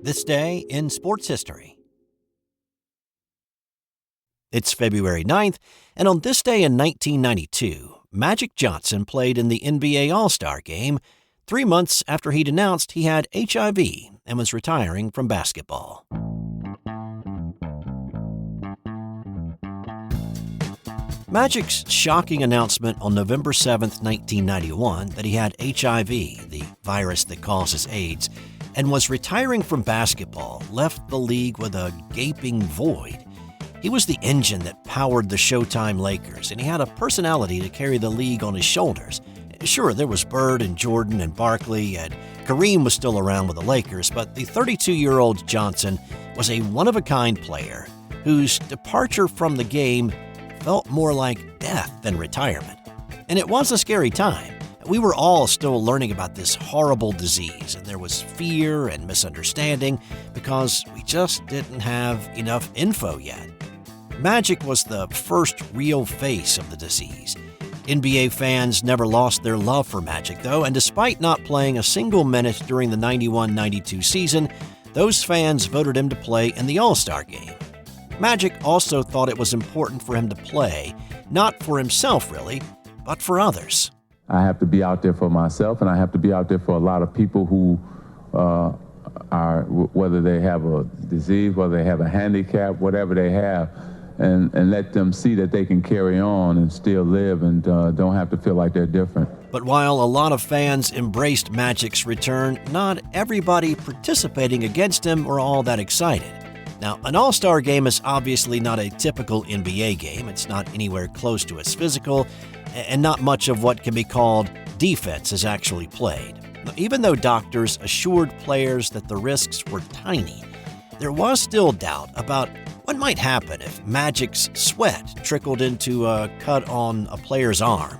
This day in sports history. It's February 9th, and on this day in 1992, Magic Johnson played in the NBA All-Star Game 3 months after he'd announced he had HIV and was retiring from basketball. Magic's shocking announcement on November 7, 1991, that he had HIV, the virus that causes AIDS, and was retiring from basketball left the league with a gaping void. He was the engine that powered the Showtime Lakers, and he had a personality to carry the league on his shoulders. Sure, there was Bird and Jordan and Barkley, and Kareem was still around with the Lakers, but the 32-year-old Johnson was a one-of-a-kind player whose departure from the game felt more like death than retirement. And it was a scary time. We were all still learning about this horrible disease, and there was fear and misunderstanding because we just didn't have enough info yet. Magic was the first real face of the disease. NBA fans never lost their love for Magic, though, and despite not playing a single minute during the 91-92 season, those fans voted him to play in the All-Star Game. Magic also thought it was important for him to play, not for himself really, but for others. I have to be out there for myself, and I have to be out there for a lot of people who are, whether they have a disease, whether they have a handicap, whatever they have, and let them see that they can carry on and still live and don't have to feel like they're different. But while a lot of fans embraced Magic's return, not everybody participating against him were all that excited. Now, an All-Star game is obviously not a typical NBA game. It's not anywhere close to as physical, and not much of what can be called defense is actually played. Even though doctors assured players that the risks were tiny, there was still doubt about what might happen if Magic's sweat trickled into a cut on a player's arm.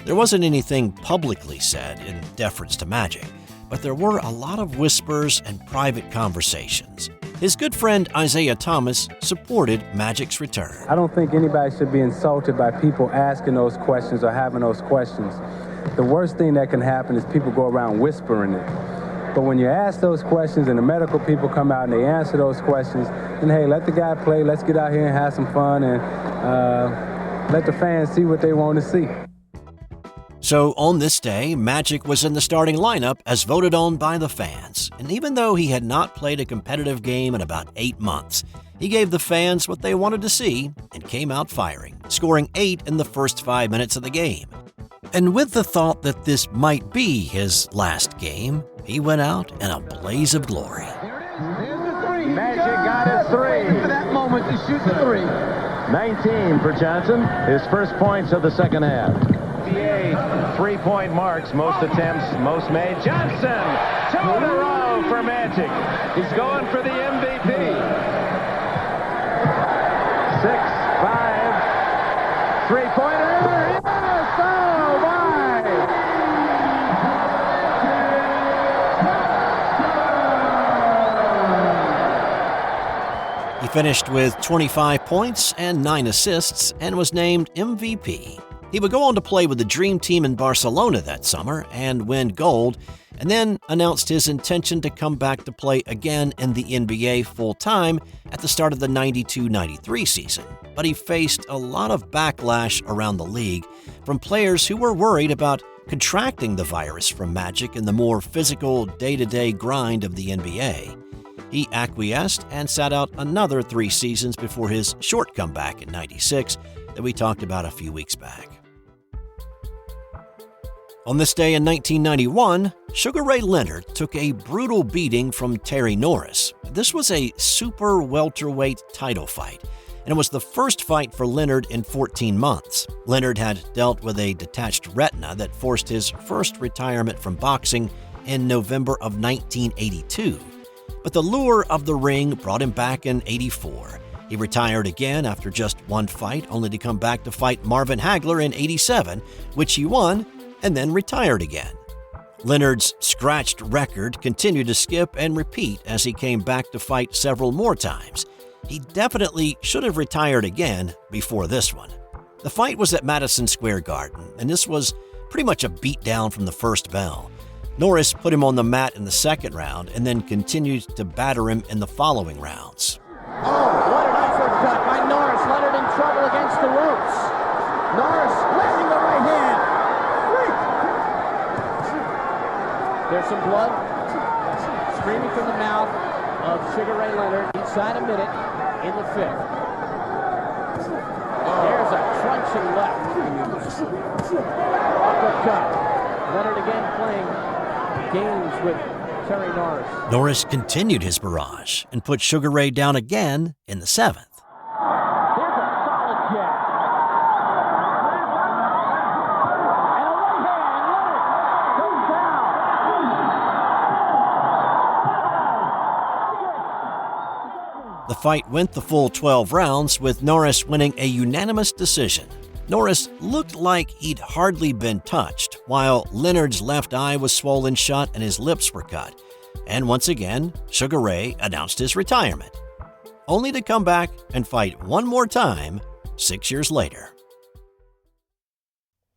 There wasn't anything publicly said in deference to Magic, but there were a lot of whispers and private conversations. His good friend Isaiah Thomas supported Magic's return. I don't think anybody should be insulted by people asking those questions or having those questions. The worst thing that can happen is people go around whispering it. But when you ask those questions and the medical people come out and they answer those questions, then hey, let the guy play, let's get out here and have some fun and let the fans see what they want to see. So on this day, Magic was in the starting lineup as voted on by the fans. And even though he had not played a competitive game in about 8 months, he gave the fans what they wanted to see and came out firing, scoring 8 in the first 5 minutes of the game. And with the thought that this might be his last game, he went out in a blaze of glory. Magic got his three. For that moment to shoot the three. 19 for Johnson, his first points of the second half. PGA three-point marks, most attempts, most made. Johnson, 2 in a row for Magic. He's going for the MVP. 6-5, three-pointer. Yes! Oh, my! He finished with 25 points and 9 assists and was named MVP. He would go on to play with the Dream Team in Barcelona that summer and win gold, and then announced his intention to come back to play again in the NBA full-time at the start of the 92-93 season. But he faced a lot of backlash around the league from players who were worried about contracting the virus from Magic in the more physical, day-to-day grind of the NBA. He acquiesced and sat out another 3 seasons before his short comeback in '96 that we talked about a few weeks back. On this day in 1991, Sugar Ray Leonard took a brutal beating from Terry Norris. This was a super welterweight title fight, and it was the first fight for Leonard in 14 months. Leonard had dealt with a detached retina that forced his first retirement from boxing in November of 1982. But the lure of the ring brought him back in '84. He retired again after just 1 fight, only to come back to fight Marvin Hagler in '87, which he won, and then retired again. Leonard's scratched record continued to skip and repeat as he came back to fight several more times. He definitely should have retired again before this one. The fight was at Madison Square Garden, and this was pretty much a beatdown from the first bell. Norris put him on the mat in the second round and then continued to batter him in the following rounds. Oh, what an uppercut by Norris. Leonard in trouble against the ropes. Norris landing the right hand. There's some blood streaming from the mouth of Sugar Ray Leonard inside a minute in the fifth. There's a crunching left. Uppercut. Leonard again playing games with Terry Norris. Norris continued his barrage and put Sugar Ray down again in the seventh. Here's a solid jab. And a right hand. Leonard goes down. The fight went the full 12 rounds, with Norris winning a unanimous decision. Norris looked like he'd hardly been touched, while Leonard's left eye was swollen shut and his lips were cut. And once again, Sugar Ray announced his retirement, only to come back and fight one more time 6 years later.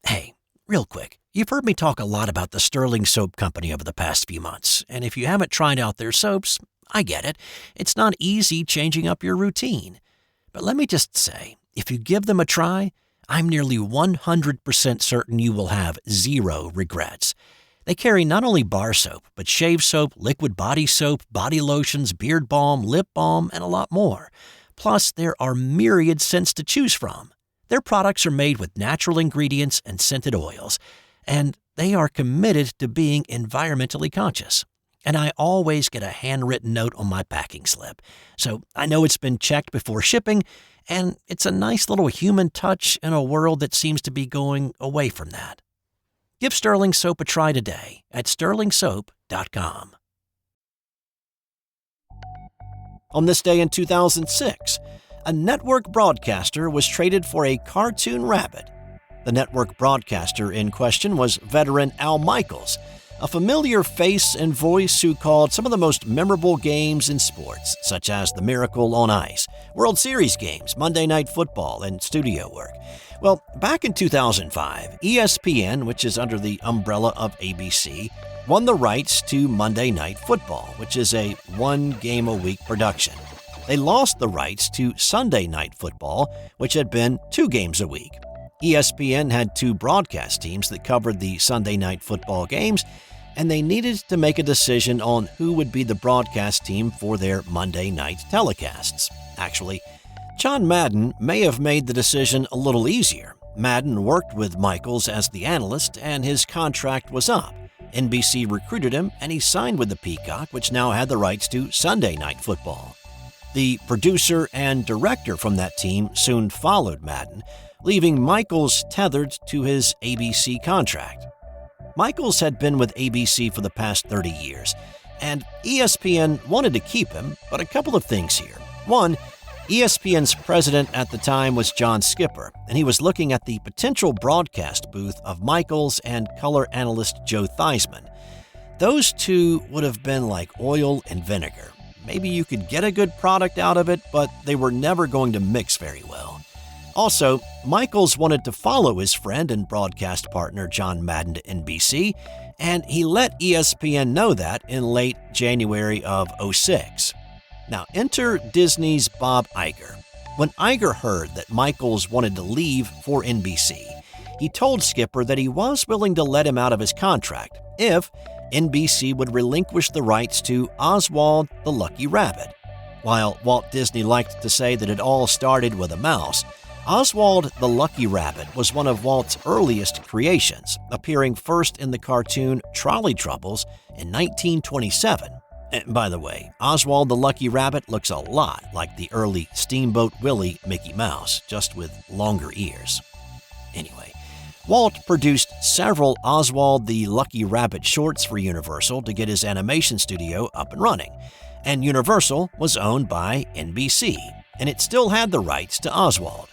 Hey, real quick, you've heard me talk a lot about the Sterling Soap Company over the past few months, and if you haven't tried out their soaps, I get it. It's not easy changing up your routine. But let me just say, if you give them a try, I'm nearly 100% certain you will have zero regrets. They carry not only bar soap, but shave soap, liquid body soap, body lotions, beard balm, lip balm, and a lot more. Plus, there are myriad scents to choose from. Their products are made with natural ingredients and scented oils, and they are committed to being environmentally conscious. And I always get a handwritten note on my packing slip, so I know it's been checked before shipping, and it's a nice little human touch in a world that seems to be going away from that. Give Sterling Soap a try today at sterlingsoap.com. On this day in 2006, a network broadcaster was traded for a cartoon rabbit. The network broadcaster in question was veteran Al Michaels, a familiar face and voice who called some of the most memorable games in sports, such as the Miracle on Ice, World Series games, Monday Night Football, and studio work. Well, back in 2005, ESPN, which is under the umbrella of ABC, won the rights to Monday Night Football, which is a one-game-a-week production. They lost the rights to Sunday Night Football, which had been 2 games a week. ESPN had 2 broadcast teams that covered the Sunday Night Football games, and they needed to make a decision on who would be the broadcast team for their Monday night telecasts. Actually, John Madden may have made the decision a little easier. Madden worked with Michaels as the analyst, and his contract was up. NBC recruited him, and he signed with the Peacock, which now had the rights to Sunday Night Football. The producer and director from that team soon followed Madden, leaving Michaels tethered to his ABC contract. Michaels had been with ABC for the past 30 years, and ESPN wanted to keep him, but a couple of things here. One, ESPN's president at the time was John Skipper, and he was looking at the potential broadcast booth of Michaels and color analyst Joe Theismann. Those two would have been like oil and vinegar. Maybe you could get a good product out of it, but they were never going to mix very well. Also, Michaels wanted to follow his friend and broadcast partner John Madden to NBC, and he let ESPN know that in late January of '06. Now, enter Disney's Bob Iger. When Iger heard that Michaels wanted to leave for NBC, he told Skipper that he was willing to let him out of his contract if NBC would relinquish the rights to Oswald the Lucky Rabbit. While Walt Disney liked to say that it all started with a mouse, Oswald the Lucky Rabbit was one of Walt's earliest creations, appearing first in the cartoon Trolley Troubles in 1927. And by the way, Oswald the Lucky Rabbit looks a lot like the early Steamboat Willie Mickey Mouse, just with longer ears. Anyway, Walt produced several Oswald the Lucky Rabbit shorts for Universal to get his animation studio up and running, and Universal was owned by NBC, and it still had the rights to Oswald.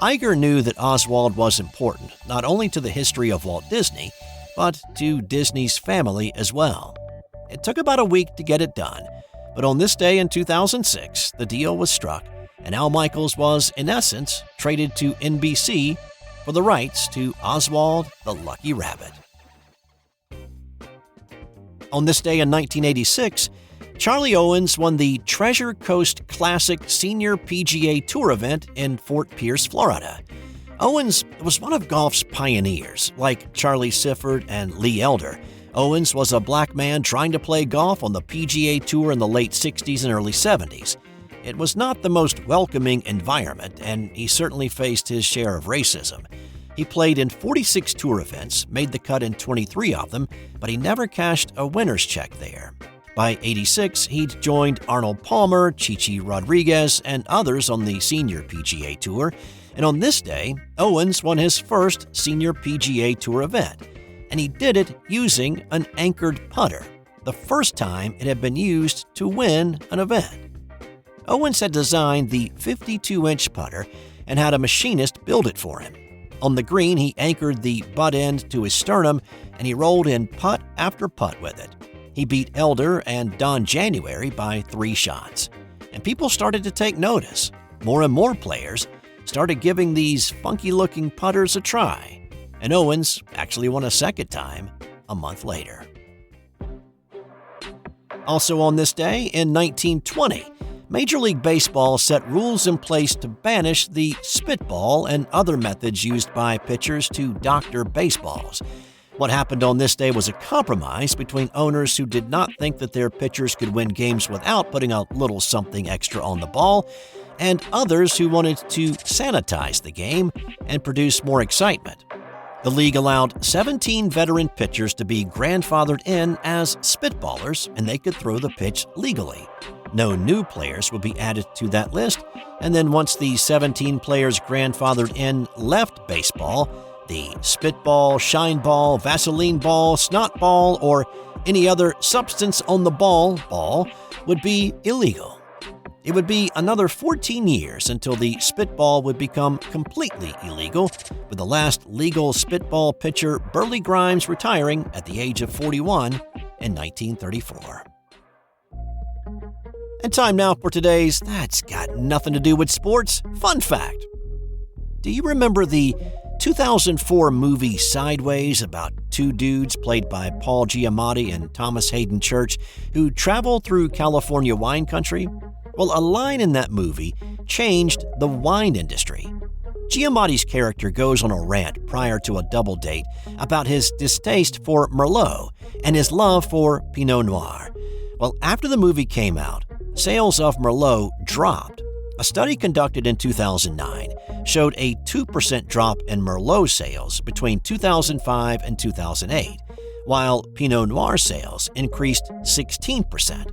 Iger knew that Oswald was important, not only to the history of Walt Disney, but to Disney's family as well. It took about a week to get it done, but on this day in 2006, the deal was struck, and Al Michaels was, in essence, traded to NBC for the rights to Oswald the Lucky Rabbit. On this day in 1986, Charlie Owens won the Treasure Coast Classic Senior PGA Tour event in Fort Pierce, Florida. Owens was one of golf's pioneers, like Charlie Sifford and Lee Elder. Owens was a black man trying to play golf on the PGA Tour in the late 60s and early 70s. It was not the most welcoming environment, and he certainly faced his share of racism. He played in 46 tour events, made the cut in 23 of them, but he never cashed a winner's check there. By 86, he'd joined Arnold Palmer, Chichi Rodriguez, and others on the Senior PGA Tour, and on this day, Owens won his first Senior PGA Tour event, and he did it using an anchored putter, the first time it had been used to win an event. Owens had designed the 52-inch putter and had a machinist build it for him. On the green, he anchored the butt end to his sternum, and he rolled in putt after putt with it. He beat Elder and Don January by 3 shots. And people started to take notice. More and more players started giving these funky-looking putters a try. And Owens actually won a second time a month later. Also on this day, in 1920, Major League Baseball set rules in place to banish the spitball and other methods used by pitchers to doctor baseballs. What happened on this day was a compromise between owners who did not think that their pitchers could win games without putting a little something extra on the ball, and others who wanted to sanitize the game and produce more excitement. The league allowed 17 veteran pitchers to be grandfathered in as spitballers, and they could throw the pitch legally. No new players would be added to that list, and then once the 17 players grandfathered in left baseball, the spitball, shine ball, Vaseline ball, snot ball, or any other substance on the ball would be illegal. It would be another 14 years until the spitball would become completely illegal, with the last legal spitball pitcher Burley Grimes retiring at the age of 41 in 1934. And time now for today's That's Got Nothing to Do with Sports fun fact. Do you remember the 2004 movie Sideways about 2 dudes played by Paul Giamatti and Thomas Hayden Church who travel through California wine country? Well, a line in that movie changed the wine industry. Giamatti's character goes on a rant prior to a double date about his distaste for Merlot and his love for Pinot Noir. Well, after the movie came out, sales of Merlot dropped. A study conducted in 2009 showed a 2% drop in Merlot sales between 2005 and 2008, while Pinot Noir sales increased 16%.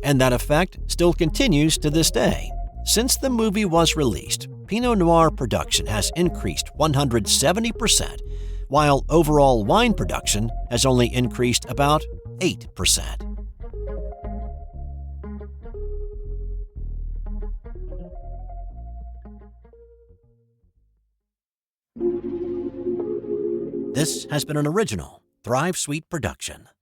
And that effect still continues to this day. Since the movie was released, Pinot Noir production has increased 170%, while overall wine production has only increased about 8%. This has been an original Thrive Suite production.